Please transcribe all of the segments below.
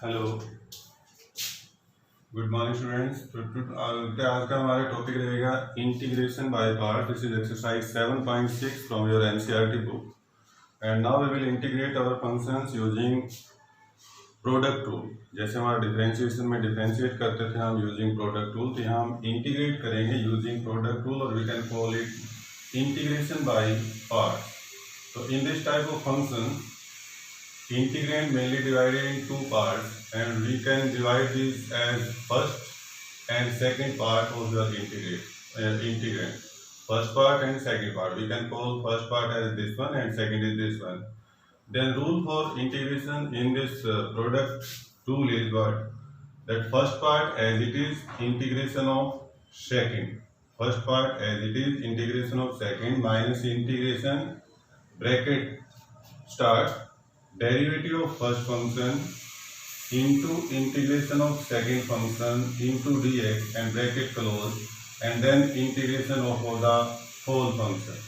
Hello, good morning students. आज का हमारा टॉपिक रहेगा integration by part. This is exercise 7.6 from your NCERT book and now we will integrate our functions using product rule. जैसे हमारा differentiation में differentiate करते थे हम यूजिंग प्रोडक्ट रूल, तो यहाँ हम इंटीग्रेट करेंगे यूजिंग प्रोडक्ट रूल और we can call it integration by part. तो in this type of function integrand mainly divided in two parts and we can divide these as first and second part of the integrand. First part and second part. We can call first part as this one and second is this one. Then rule for integration in this product tool is what? That first part as it is integration of second. First part as it is integration of second minus integration bracket start derivative of first function into integration of second function into dx and bracket close and then integration of the whole function.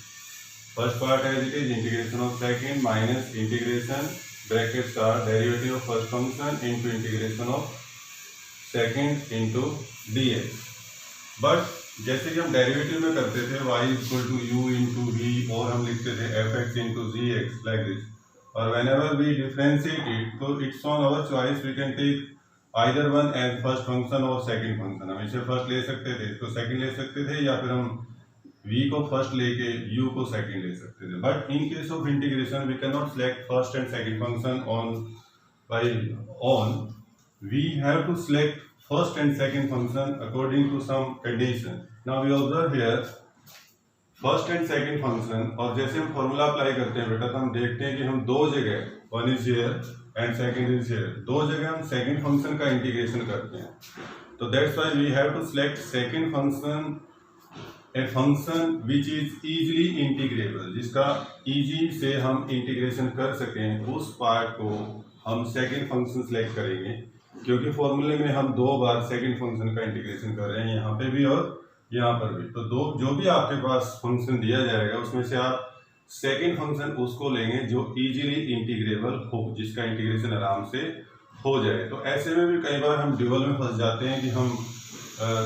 First part as it is integration of second minus integration bracket start derivative of first function into integration of second into dx. But जैसे कि हम derivative में करते थे y equal to u into v और हम लिखते थे f x into g x like this, और whenever we differentiate it, so it's on our choice. We can take either one as first function or second function. हम इसे first ले सकते थे तो second ले सकते थे, या फिर हम v को first लेके u को second ले सकते थे. But in case of integration, we cannot select first and second function on. We have to select first and second function according to some condition. Now we observe here first and second function, और जैसे हम formula apply करते हैं बेटा तो हम देखते हैं कि हम दो जगह, one is here and second is here, दो जगह हम सेकंड फंक्शन का इंटीग्रेशन करते हैं. तो that's why we have to select second function, a function which is easily integrable, जिसका इजी से हम इंटीग्रेशन कर सकें. उस पार्ट को हम सेकंड फंक्शन सिलेक्ट करेंगे, क्योंकि फॉर्मूले में हम दो बार सेकंड फंक्शन का इंटीग्रेशन कर रहे हैं, यहाँ पे भी और यहाँ पर भी. तो दो जो भी आपके पास फंक्शन दिया जाएगा उसमें से आप सेकंड फंक्शन उसको लेंगे जो इजीली इंटीग्रेबल हो, जिसका इंटीग्रेशन आराम से हो जाए. तो ऐसे में भी कई बार हम ड्यूअल में फंस जाते हैं कि हम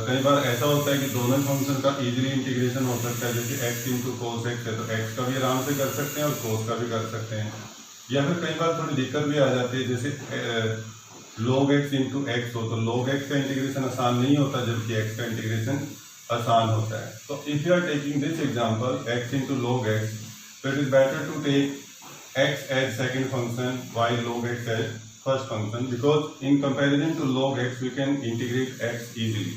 कई बार ऐसा होता है कि दोनों फंक्शन का इजीली इंटीग्रेशन हो सकता है. जैसे एक्स इंटू कोस एक्स है तो एक्स का भी आराम से कर सकते हैं और कोस का भी कर सकते हैं. या फिर कई बार थोड़ी दिक्कत भी आ जाती है, जैसे log x इंटू एक्स हो तो log x का इंटीग्रेशन आसान नहीं होता, जबकि x का इंटीग्रेशन आसान होता है. तो if you are taking this example x into log x, so it is better to take x as second function while log x as first function, because in comparison to log x we can integrate x easily.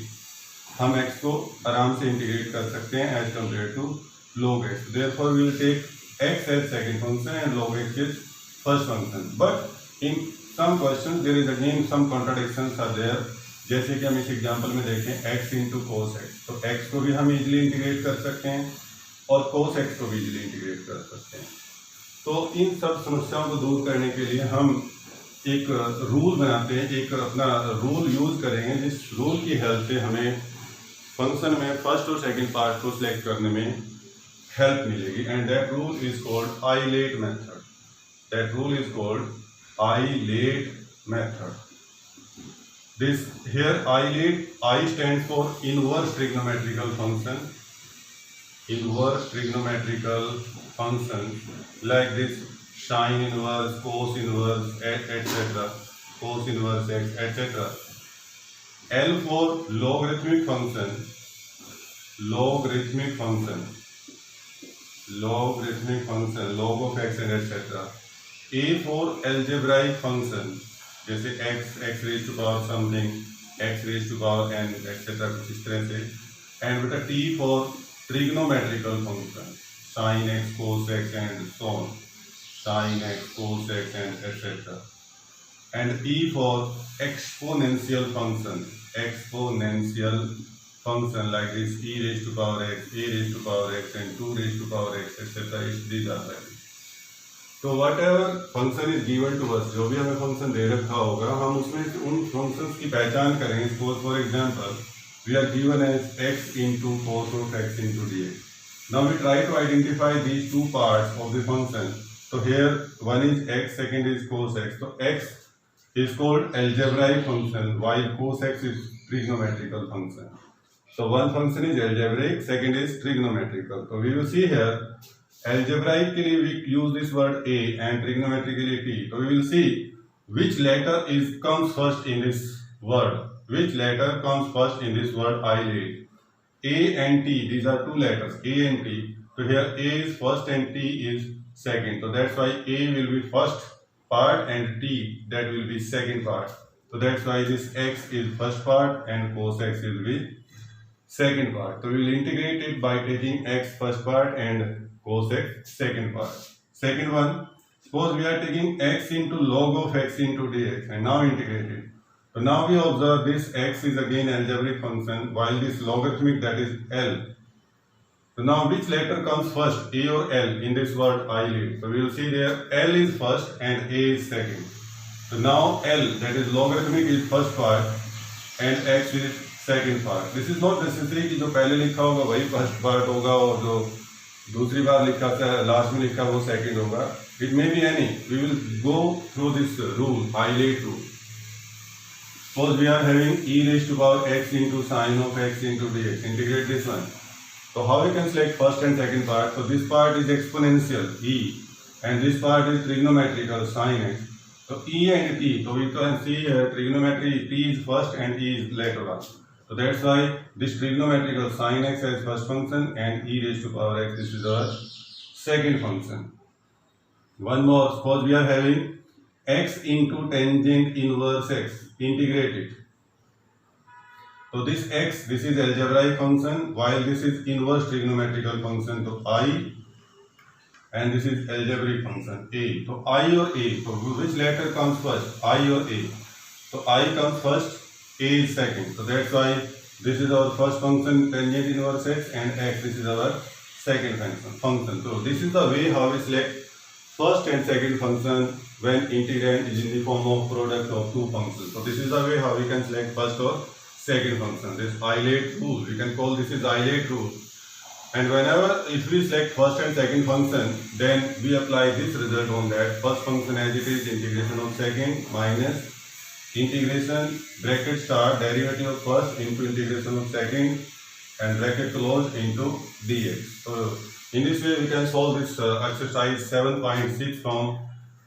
हम x को आराम से integrate कर सकते हैं as compared to log x. Therefore we will take x as second function and log x is first function. But in some questions there is again some contradictions are there. जैसे कि हम इस example में देखें x into cos x, तो x को भी हम इजीली इंटीग्रेट कर सकते हैं और कोस एक्स को भी इजीली इंटीग्रेट कर सकते हैं. तो इन सब समस्याओं को दूर करने के लिए हम एक रूल बनाते हैं, एक अपना रूल यूज करेंगे, जिस रूल की हेल्प से हमें फंक्शन में फर्स्ट और सेकंड पार्ट को सिलेक्ट करने में हेल्प मिलेगी. And that rule is called ILATE method. That rule is called ILATE method. This here I stands for inverse trigonometrical function. Inverse trigonometrical function like this: sine inverse, cos inverse, etc. Cos inverse x, etc. L for logarithmic function. Logarithmic function. Logarithmic function. Log of x and etc. A for algebraic function. जैसे x raise to power something, x raise to power n etcetera, कुछ इस तरह से. And बेटा t for trigonometrical function, sine x cos x and so on, sine x cos x and etcetera. And e for exponential function, exponential function like this e raise to power x, a raise to power x and 2 raise to power x etcetera. These are like. तो whatever function is given to us, जो भी हमें function दे रखा होगा हम उसमें उन functions की पहचान करेंगे. Suppose for example we are given as x into cos of x into dx. Now we try to identify these two parts of the function. तो here one is x, second is cos x. तो x is called algebraic function, while cos x is trigonometrical function. So one function is algebraic, second is trigonometrical. So we will see here, algebraically we use this word a and trigonometrically t. So we will see which letter comes first in this word. Which letter comes first in this word eyelid? A and T, these are two letters, A and T. So here A is first and T is second. So that's why A will be first part and T, that will be second part. So that's why this X is first part and cos X will be second part. So we will integrate it by taking X first part and cos X second part. Second one, suppose we are taking X into log of X into dx and now integrate it. So now we observe this X is again algebraic function while this logarithmic, that is L. So now which letter comes first, A or L, in this word eyelid? So we will see there L is first and A is second. So now L, that is logarithmic, is first part and X is second part. This is not necessary कि जो पहले लिखा होगा वही first part होगा और जो दूसरी बार लिखा था लास्ट में लिखा वो second होगा. It may be any. We will go through this rule, eyelid rule. Suppose we are having e raised to power x into sine of x into dx. Integrate this one. So how we can select first and second part? So this part is exponential e and this part is trigonometrical sine x. So e and t. So we can see here trigonometry t is first and e is later on. So that's why this trigonometrical sine x as first function and e raised to power x, this is our second function. One more. Suppose we are having x into tangent inverse x. Integrate it. So this x, this is algebraic function while this is inverse trigonometrical function. So I and this is algebraic function a. So I or a. So which letter comes first, I or a? So I comes first, a is second. So that's why this is our first function tangent inverse x and x, this is our second function. So this is the way how we select first and second function when integrand is in the form of product of two functions. So this is the way how we can select first or second function. This eyelid rule, we can call this is eyelid rule. And whenever if we select first and second function, then we apply this result on that. First function as it is, integration of second minus integration bracket start derivative of first into integration of second and bracket close into dx. So in this way we can solve this exercise 7.6 from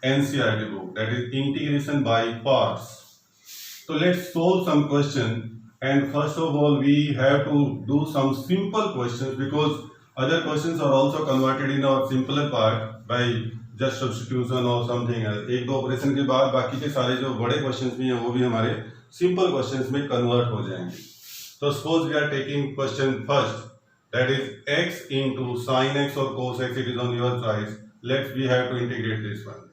NCERT book, that is integration by parts. So let's solve some question, and first of all we have to do some simple questions because other questions are also converted in our simpler part by just substitution or something else. एक दो operation के बाद बाकी के सारे जो बड़े questions भी हैं वो भी हमारे सिंपल क्वेश्चंस में कन्वर्ट हो जाएंगे. So suppose we are taking question first, that is x into sin x or cos x, it is on your choice. We have to integrate this one.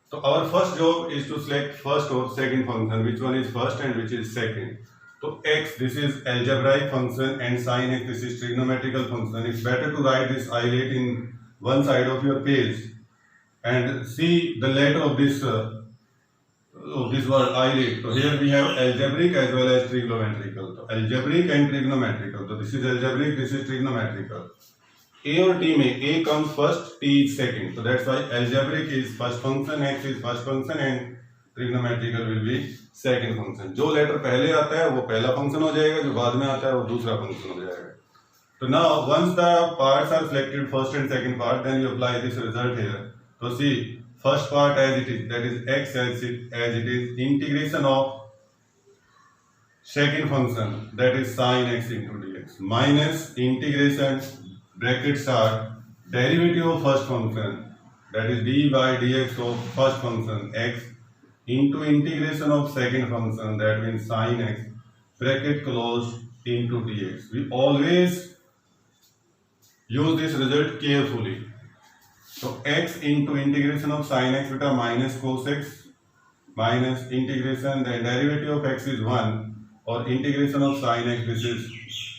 So our first job is to select first or second function, which one is first and which is second. So x, this is algebraic function and sin x, this is trigonometrical function. It's better to write this eyelid in one side of your page and see the letter of this word eyelid. So here we have algebraic as well as trigonometrical. So algebraic and trigonometrical. So this is algebraic, this is trigonometrical. A or T में A comes first, T is second. So that's why algebraic is first function, x is first function and trigonometrical will be second function. जो letter पहले आता है वो पहला function हो जाएगा, जो बाद में आता है वो दूसरा function हो जाएगा. So now once the parts are selected, first and second part, then you apply this result here. So see, first part as it is, that is x as it is, integration of second function, that is sin x into dx, minus integration bracket start derivative of first function, that is d by dx of first function x into integration of second function, that means sin x bracket close into dx. We always use this result carefully. So x into integration of sin x beta minus cos x minus integration, the derivative of x is 1 or integration of sin x, this is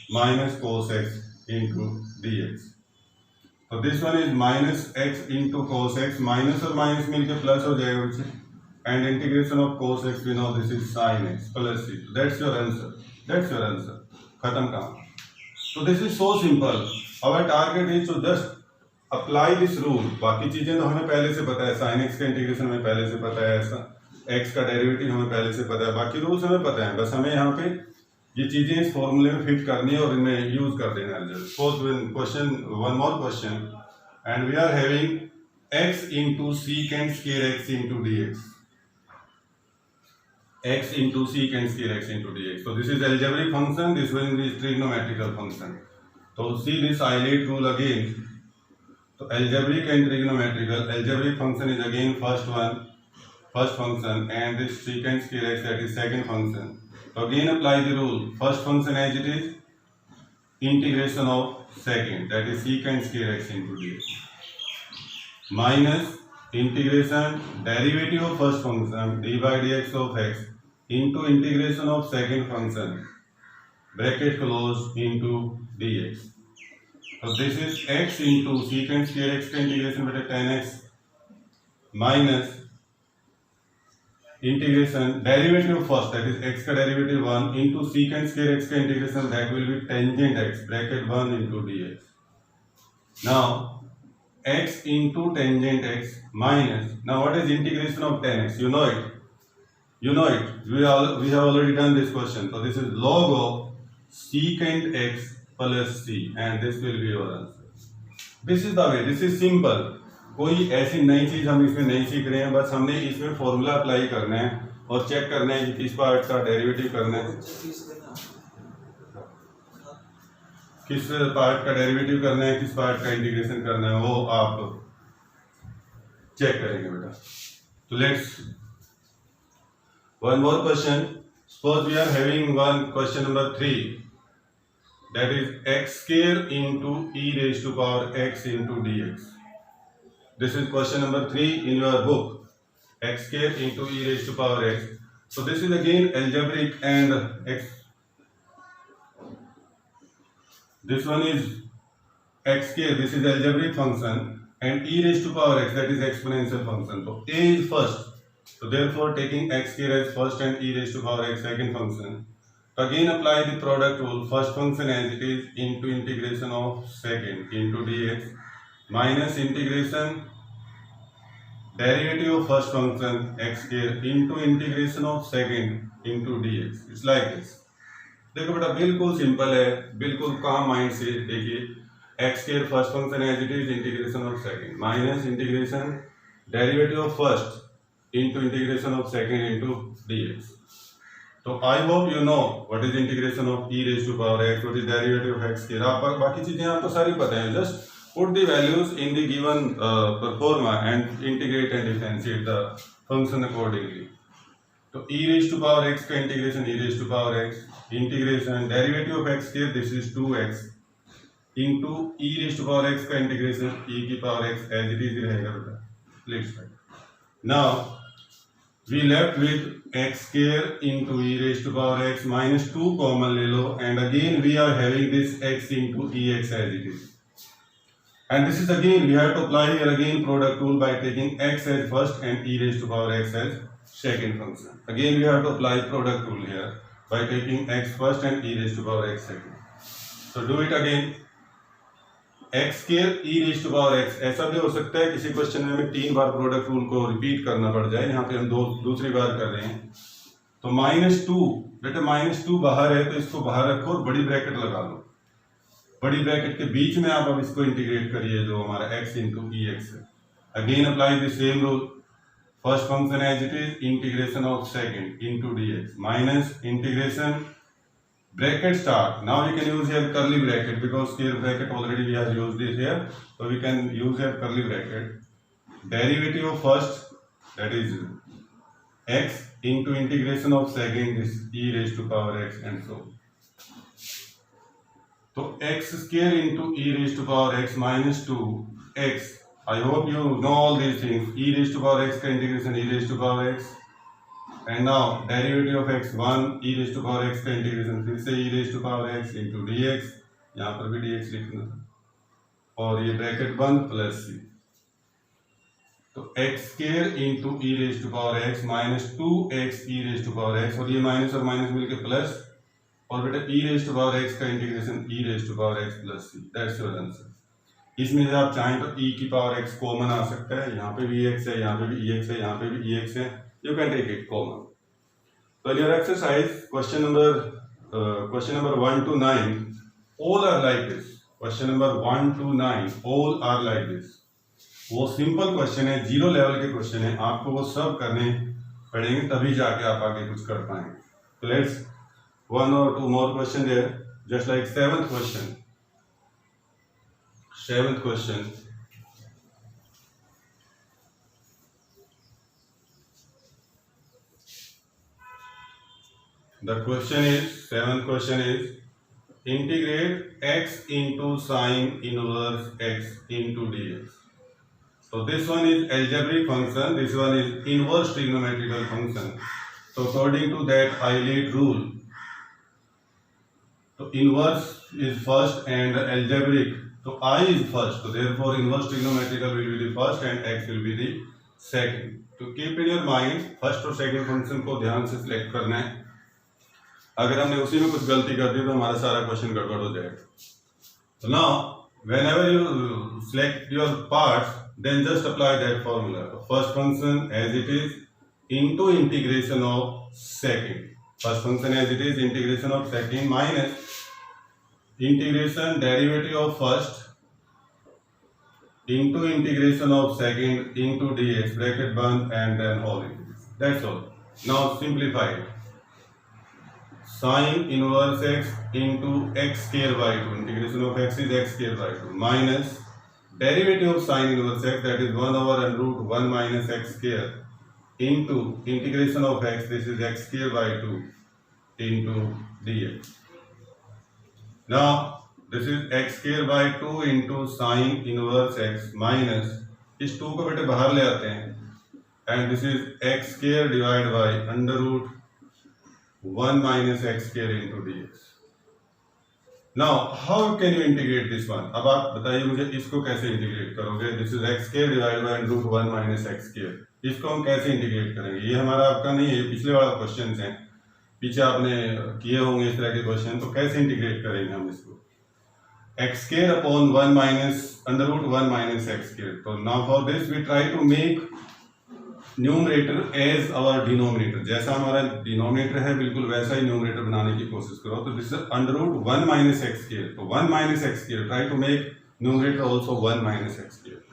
minus cos x into dx. So this one is minus x into cos x, minus और minus मिलके plus हो जाएगा बच्चे, and integration of cos x, we know this is sin x plus c. So that's your answer. That's your answer. खत्म काम. So this is so simple. Our target is to just apply this rule. बाकी चीजें तो हमें पहले से पता है, sin x का इंटीग्रेशन हमें पहले से पता है, ऐसा एक्स का डेरिवेटिव हमें पहले से पता है, बाकी रूल्स हमें पता है, बस हमें यहाँ पे ये चीजें इस फॉर्मूले में फिट करनी है और इन्हें यूज कर देना है। Suppose question, one more question, and we are having x into secant square x into dx, x into secant square x into dx. So this is algebraic function, this one is trigonometrical function. So see this Euclid rule again. So algebraic and trigonometrical, algebraic function is again first function, and this secant square x, that is second function. So again apply the rule, first function as it is, integration of second, that is secant square x into dx, minus integration derivative of first function d by dx of x into integration of second function, bracket close, into dx. So this is x into secant square x का integration बेटा 10x minus integration derivative of first, that is x का derivative 1 into secant square x का integration, that will be tangent x, bracket 1 into dx. Now x into tangent x minus, now what is integration of 10x? You know it. We have already done this question. So this is log of secant x plus c, and this will be your answer. This is the way. This is simple. कोई ऐसी नई चीज हम इसमें नहीं सीख रहे हैं, बस हमने इसमें फॉर्मूला अप्लाई करना है और चेक करना है कि किस पार्ट का डेरिवेटिव करना है, किस पार्ट का डेरिवेटिव करना है, किस पार्ट का इंटीग्रेशन करना है, वो आप चेक करेंगे बेटा. तो let's one more question. Suppose we are having one question number 3, that is x square into e raised to power x into dx. This is question number 3 in your book, x square into e raised to power x. So this is again algebraic, and x, this one is x square, this is algebraic function, and e raised to power x, that is exponential function. So a is first, so therefore taking x square as first and e raised to power x second function. Again apply the product rule, first function as it is into integration of second into dx minus integration derivative of first function x square into integration of second into dx. It's like this. देखो बेटा बिल्कुल simple है, बिल्कुल काम mind से देखिए. x square first function as it is integration of second minus integration derivative of first into integration of second into dx. So I hope you know what is integration of e raised to power x, what is derivative of x square. आप बाकी चीजें आपको सारी पता है, just put the values in the given proforma and integrate and differentiate the function accordingly. तो e raised to power x का integration e raised to power x, integration derivative of x square, this is 2x into e raised to power x का integration e की power x as it is रहेगा बेटा. Let's write. Now we left with x square into e raised to power x minus 2 common ले लो, and again we are having this x into ex as it is, and this is again we have to apply here again product rule by taking x as first and e raised to power x as second function. Again we have to apply product rule here by taking x first and e raised to power x second. So do it again. x square e raised to power x, ऐसा भी हो सकता है किसी question में हमें 3 बार product rule को repeat करना पड़ जाए, यहाँ पे हम दूसरी बार कर रहे हैं. तो -2 बेटा, -2 बाहर है तो इसको बाहर रखो और बड़ी ब्रैकेट लगा लो. बड़ी ब्रैकेट के बीच में आप अब इसको इंटीग्रेट करिए जो हमारा x into ex है. Again apply the same rule, first function as it is integration of second into dx minus integration bracket start. Now we can use here curly bracket because here bracket already we have used this here, so we can use here curly bracket. Derivative of first, that is x into integration of second is e raised to power x, and so. So x square into e raised to power x minus 2x. I hope you know all these things. E raised to power x का integration e raised to power x. And now derivative of x 1 e raised to power x का integration फिर से e raised to power x into dx, यहाँ पर भी dx लिखना था, और ये ब्रैकेट बंद प्लस c. तो x square into e raised to power x minus 2x e raised to power x, और ये माइनस और माइनस मिलके प्लस, और बेटा e raised to power x का integration e raised to power x plus c. That's your answer. इसमें से आप चाहें तो e की पावर x कॉमन आ सकता है, यहाँ पे भी x है, यहाँ पे भी ex है, यहाँ पे भी ex है, you can take it common. So in your exercise, question number 1 to 9, all are like this. Question number 1 to 9, all are like this. वो सिंपल क्वेश्चन है, 0 लेवल के क्वेश्चन है, आपको वो सब करने पड़ेंगे तभी जाके आप आगे कुछ कर पाएंगे. So let's 1 or 2 more question there, just like seventh question. The seventh question is integrate x into sine inverse x into dx. So this one is algebraic function, this one is inverse trigonometrical function. So according to that Euclid rule, so inverse is first and algebraic, so I is first, so therefore inverse trigonometrical will be the first and x will be the second. To keep in your mind, first और second function को ध्यान से select करना है. अगर हमने उसी में कुछ गलती कर दी तो हमारा सारा क्वेश्चन गड़बड़ हो जाएगा. So now whenever you select your parts, then just apply that formula. The first function as it is into integration of second. First function as it is integration of second minus integration derivative of first into integration of second into dx bracket 1 and then whole integration. That's all. Now simplify it. Sine inverse x into x square by 2, integration of x is x square by 2, minus derivative of sine inverse x, that is 1 over under root 1 minus x square into integration of x, this is x square by 2 into dx. Now this is x square by 2 into sine inverse x minus इस 2 को बेटे बाहर ले आते हैं, and this is x square divided by under root 1 minus x square into dx. Now how can you integrate this one? अब आप बताइए मुझे इसको कैसे इंटीग्रेट करोगे? This is x square divided by under root 1 minus x square. इसको हम कैसे इंटीग्रेट करेंगे? ये हमारा आपका नहीं है, ये पिछले वाला क्वेश्चन है, पीछे आपने किए होंगे इस तरह के क्वेश्चन. तो कैसे इंटीग्रेट करेंगे हम इसको? x square upon 1 minus under root 1 minus x square. तो now for this we try to make numerator as our denominator. जैसा हमारा डिनोमिनेटर है बिल्कुल वैसा ही न्यूमरेटर बनाने की कोशिश करो. तो this is under root 1 minus x square. तो 1 minus x square, try to make numerator also 1 minus x square.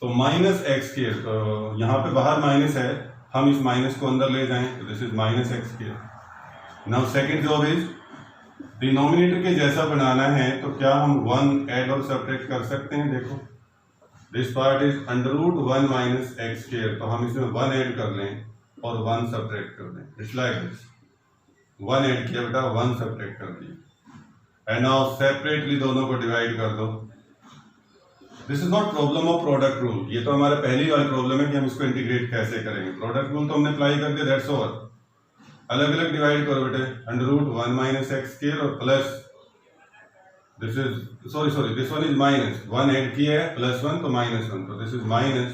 तो माइनस एक्स स्क्वायर, तो यहाँ पे बाहर माइनस है, हम इस माइनस को अंदर ले जाएं, तो this is minus x square. Now second job is denominator के जैसा बनाना है, तो क्या हम 1 ऐड और सब्ट्रैक्ट कर सकते हैं? देखो this part is under root 1 minus x square, तो हम इसमें 1 ऐड कर लें और 1 सब्ट्रैक्ट कर दें. इट्स लाइक दिस, 1 ऐड किया बेटा, 1 सब्ट्रैक्ट कर दिया. एंड नाउ सेपरेटली दोनों को डिवाइड कर दो. This is not problem of product rule. ये तो हमारा पहली वाली प्रॉब्लम है कि हम इसको इंटीग्रेट कैसे करेंगे. प्रोडक्ट रूल तो हमने अप्लाई कर दिया, दैट्स ऑल. अलग अलग डिवाइड करो बेटे, under root 1 minus x square और plus this is sorry this one is minus 1 add किया है प्लस 1 तो माइनस 1, तो this is minus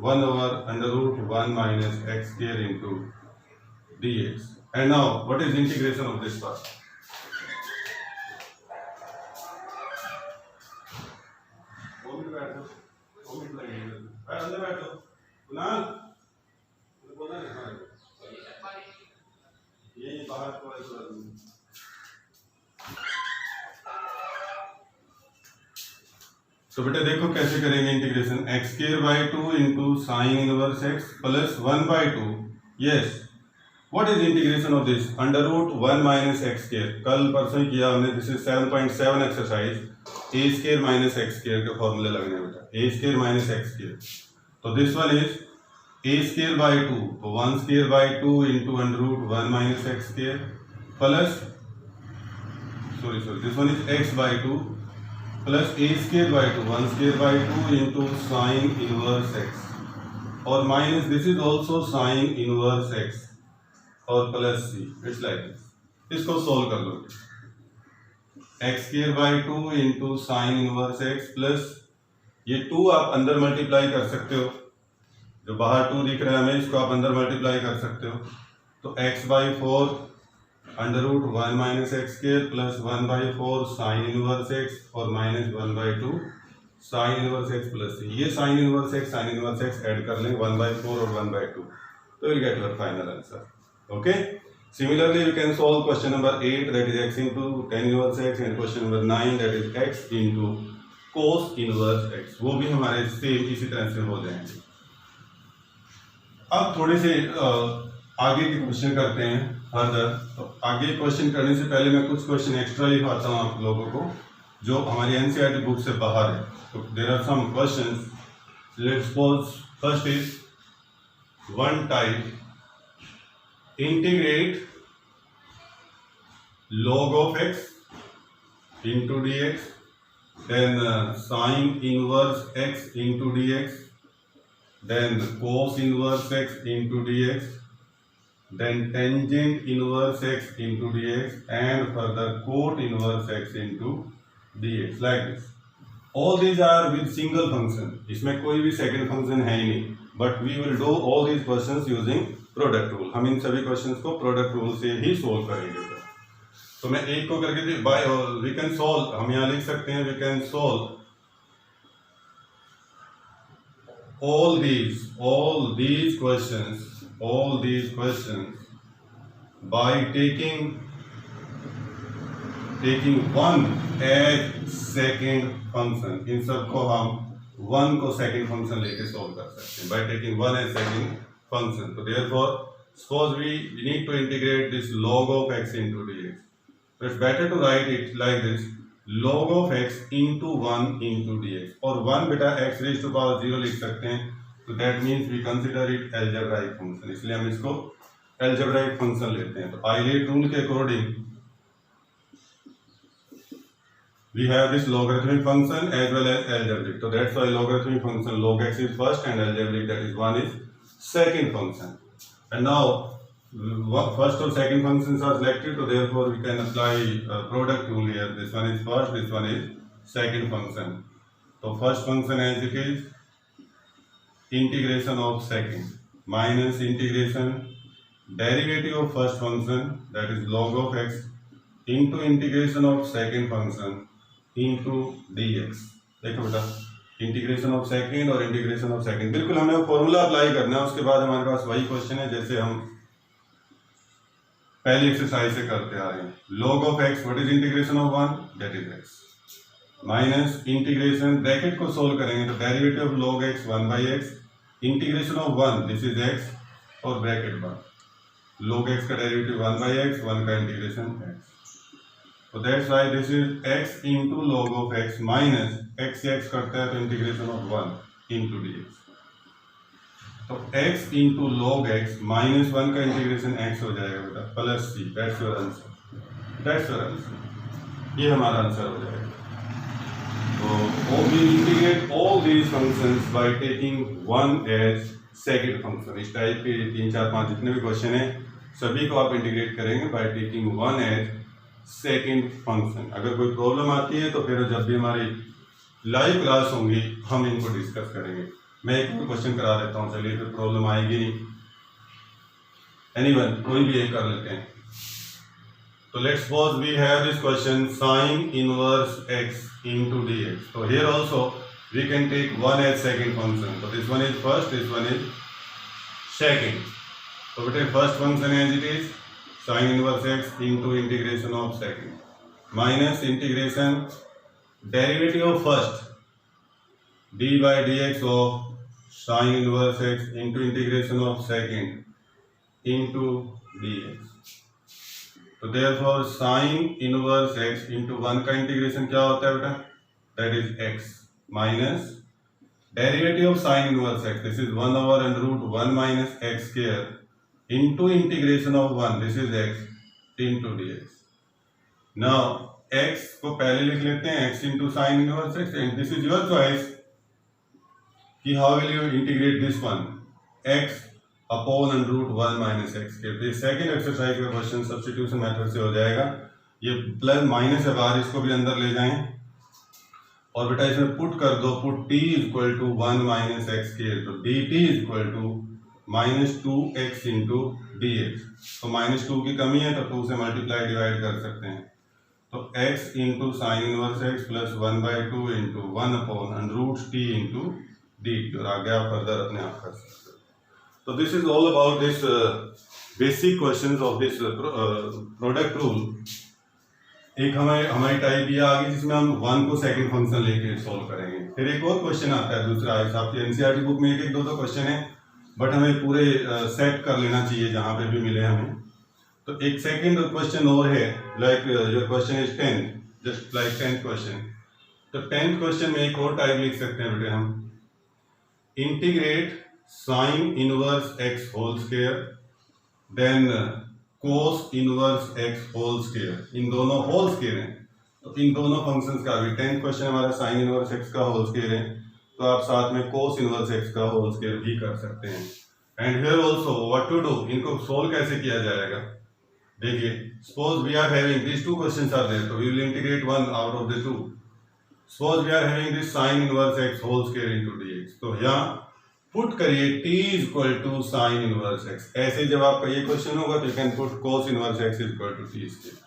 1 over under root 1 minus x square into dx. And now what is integration of this part? अंदर बैठो कुणाल, बोला नहीं ये बाहर को तो बेटा देखो कैसे करेंगे integration. X square by 2 into sine inverse x plus 1 by 2. Yes, what is integration of this? Under root 1 minus x square. कल परसों ही किया हमने. This is 7.7 exercise. A square minus x square के फॉर्मूले लगने बेटा, a square minus x square. तो this one is a square by 2, तो 1 square by 2 into under root 1 minus x square plus this one is x by 2 plus a square by 2, 1 square by 2 into sine inverse x और minus this is also sine inverse x और plus C. It's like this. इसको solve कर लो. X square by 2 into sine inverse x plus ये 2 आप अंदर multiply कर सकते हो, जो बाहर 2 दिख रहा है हमें, इसको आप अंदर मल्टीप्लाई कर सकते हो. तो x by 4 under root 1 minus x square plus 1 by 4 sine inverse x और minus 1 by 2 sine inverse x plus C. ये साइन इनवर्स एक्स ऐड कर लें 1 बाई 4 और 1 बाई 2. तो will get your final answer. Okay. Similarly, you can solve question number 8, that is x into tan inverse x, and question number 9, that is x into cos inverse x. वो भी हमारे same इसी तरह से हो जाएंगे. अब थोड़े से आगे के क्वेश्चन करते हैं फर्दर. तो आगे क्वेश्चन करने से पहले मैं कुछ क्वेश्चन एक्स्ट्रा लिखवाता हूँ आप लोगों को जो हमारी एनसीईआरटी बुक से बाहर है. तो there are some questions. Let's suppose first is one type integrate log of x into dx, then sine inverse x into dx, then cos inverse x into dx, then tangent inverse x into dx, and further cot inverse x into dx, like this. All these are with single function. इसमें कोई भी second function है ही नहीं. But we will do all these questions using product rule. हम इन सभी questions को product rule से ही solve करेंगे. तो मैं एक को करके बाय वी कैन सोल्व. हम यहाँ लिख सकते हैं we can solve all these questions by taking one as second function. इन सब को हम वन को सेकंड फंक्शन लेके सोल्व कर सकते हैं by taking one as second function. So therefore, suppose we need to integrate this log of x into dx. So it's better to write it like this: log of x into 1 into dx. और 1 बेटा x raised to power 0 लिख सकते हैं. So that means we consider it algebraic function. इसलिए हम इसको algebraic function लेते हैं. तो Euler rule के according we have this logarithmic function as well as algebraic. So that's why logarithmic function log x is first and algebraic, that is 1, is second function. And now first or second functions are selected, so therefore we can apply product rule here. This one is first, this one is second function. So first function as it is integration of second minus integration derivative of first function, that is log of x, into integration of second function into dx. देखो बेटा, integration of second और integration of second बिल्कुल हमें formula apply करना है. उसके बाद हमारे पास वही क्वेश्चन है जैसे हम पहली एक्सरसाइज से करते आ रहे हैं. log of x, what is integration of 1, that is x, minus integration bracket को सोल्व करेंगे तो derivative of log x 1 by x, integration of 1, this is x, और ब्रैकेट 1, log x का डेरिवेटिव 1 by x, 1 का integration x. So that's why this is x into log of x minus x से x करता है तो integration of 1 into dx. तो x into log x minus 1 का integration x हो जाएगा बेटा plus c. That's your answer. That's your answer. ये हमारा आंसर हो जाएगा. तो we integrate all these functions by taking one as second function. इस टाइप के 3, 4, 5 जितने भी क्वेश्चन हैं सभी को आप इंटीग्रेट करेंगे by taking one as second function. अगर कोई प्रॉब्लम आती है तो फिर जब भी हमारी लाइव क्लास होंगी हम इनको डिस्कस करेंगे. मैं एक क्वेश्चन करा देता हूँ, चलिए फिर प्रॉब्लम आएगी नहीं. एनीवन, कोई भी एक कर लेते हैं. तो let's suppose we have this question sin inverse x into dx. तो here also we can take one as second function. तो this one is first, this one is second. तो बेटे first function as it is sin inverse x into integration of second minus integration derivative of first d by dx of sin inverse x into integration of second into dx. तो therefore sin inverse x into 1 का integration क्या होता है बेटा, that is x minus derivative of sin inverse x, this is 1 over under root 1 minus x square into integration of 1, this is x into dx. Now x को पहले लिख लेते हैं x into sin inverse x, and this is your choice कि how will you integrate this one, x upon under root 1 minus x के. तो second exercise का question substitution method से हो जाएगा. ये प्लस माइनस है बाहर, इसको भी अंदर ले जाएं और बेटा इसमें पुट कर दो, put t equal to 1 minus x के. तो dt equal to -2x into dx. तो -2 की कमी है तो 2 से मल्टीप्लाई डिवाइड कर सकते हैं. तो x into sine inverse x plus 1/2 into 1 upon under root t into dt. और आगे आप फर्दर अपने आप कर सकते हो. तो this is all about this basic questions of this product rule. एक हमारी टाइप ये आ गई जिसमें हम 1 को सेकंड फंक्शन लेके सॉल्व करेंगे। फिर एक और क्वेश्चन आता है दूसरा, आपकी एनसीईआरटी बुक में एक दो क्वेश्चन है, बट हमें पूरे सेट कर लेना चाहिए जहां पे भी मिले हमें। तो एक सेकंड क्वेश्चन और है, like your question is 10, just like 10th question. तो 10th क्वेश्चन में एक और टाइप लिख सकते हैं बेटे हम, integrate sine inverse x whole square then cos inverse x whole square. इन दोनों होल स्क्वायर हैं, तो इन दोनों फंक्शंस का भी 10th क्वेश्चन हमारा साइन इनवर्स एक्स का होल स्क्वायर है, तो आप साथ में कोस इनवर्स एक्स का होल स्क्वायर भी कर सकते हैं। And here also what to do, इनको सोल्व कैसे किया जाएगा। देखिए, suppose we are having these two questions are there, so we will integrate one out of the two. Suppose we are having this sin inverse x whole square into dx, तो यहाँ put करिए t is equal to sin inverse x। ऐसे जब आपका ये question होगा तो you can put cos inverse x is equal to t square।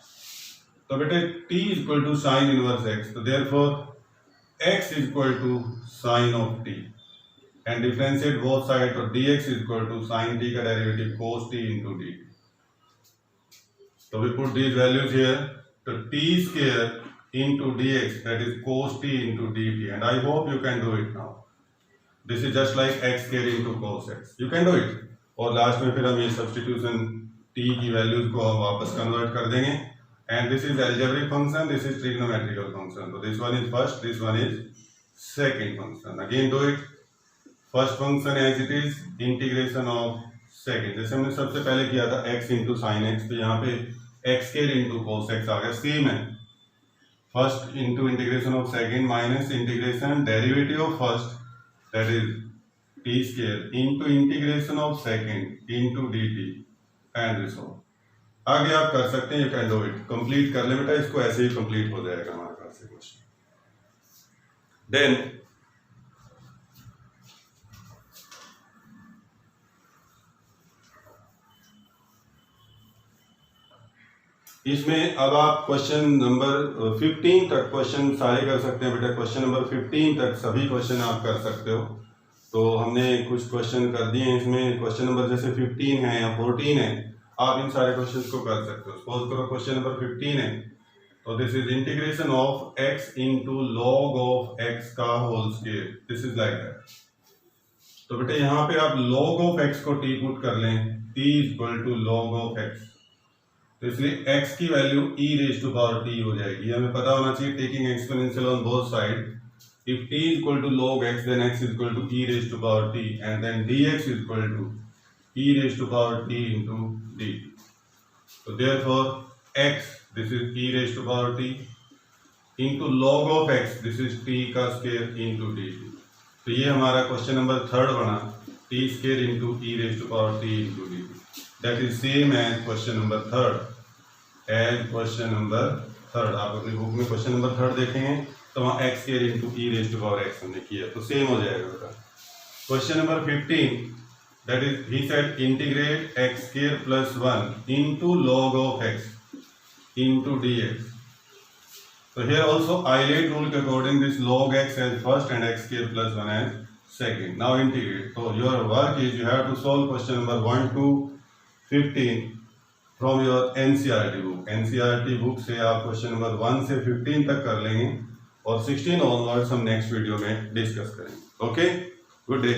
तो बेटे t is equal to sin inverse x, तो therefore x is equal to sin of t and differentiate both sides, तो dx is equal to sin t का derivative cos t into dt। So we put these values here, so t square into dx, that is cos t into dt, and I hope you can do it now. This is just like x square into cos x, you can do it। और last में फिर हम ये substitution t की values को हम वापस convert कर देंगे। And this is algebraic function, this is trigonometrical function, तो this one is first, this one is second function. Again do it. First function as it is integration of second, जैसे हमने सबसे पहले किया था x इंटू साइन एक्स, तो यहाँ पे x square into cos x आ गया, सेम है। First into integration of second minus integration derivative of first, that is t square into integration of second into d t and this all. आगे आप कर सकते हैं, you can do it. Complete कर ले बेटा, इसको ऐसे ही कंप्लीट हो जाएगा हमारे पास ये क्वेश्चन। देन इसमें अब आप क्वेश्चन नंबर 15 तक क्वेश्चन सारे कर सकते हैं बेटा। क्वेश्चन नंबर 15 तक सभी क्वेश्चन आप कर सकते हो। तो हमने कुछ क्वेश्चन कर दिए हैं इसमें, क्वेश्चन नंबर जैसे 15 है या 14 है, आप इन सारे क्वेश्चंस को कर सकते हो। सपोज करो क्वेश्चन नंबर 15 है, तो this is integration of x into log of x का whole square, this is like that. तो बेटा यहाँ पे आप log ऑफ x को t पुट कर लें, t is equal to log of x, तो इसलिए x की value e raise to power t हो जाएगी। हमें पता होना चाहिए taking exponential on both side, if t is equal to log x then x is equal to e raised to power t and then dx is equal to e raised to power t into dt. So therefore x, this is e raised to power t into log of x, this is t का square into dt। तो ये हमारा question number 3 बना, t square into e raised to power t into dt। That is same as question number 3rd, as question number 3rd। आप अपनी book में question number 3rd देखेंगे तो वहाँ x square into e raise to power x हमने किया, तो same हो जाएगा बेटा। Question number 15, that is he said integrate x square plus 1 into log of x into dx। तो हियर आल्सो आइलेट रूल के अकॉर्डिंग दिस log x as first and x square plus 1 as second। Now integrate, तो your work is you have to solve question number 1 to 15 from your NCERT book. NCERT book से आप question number 1 से 15 तक कर लेंगे और 16 onwards हम next video में डिस्कस करेंगे। Okay, good day.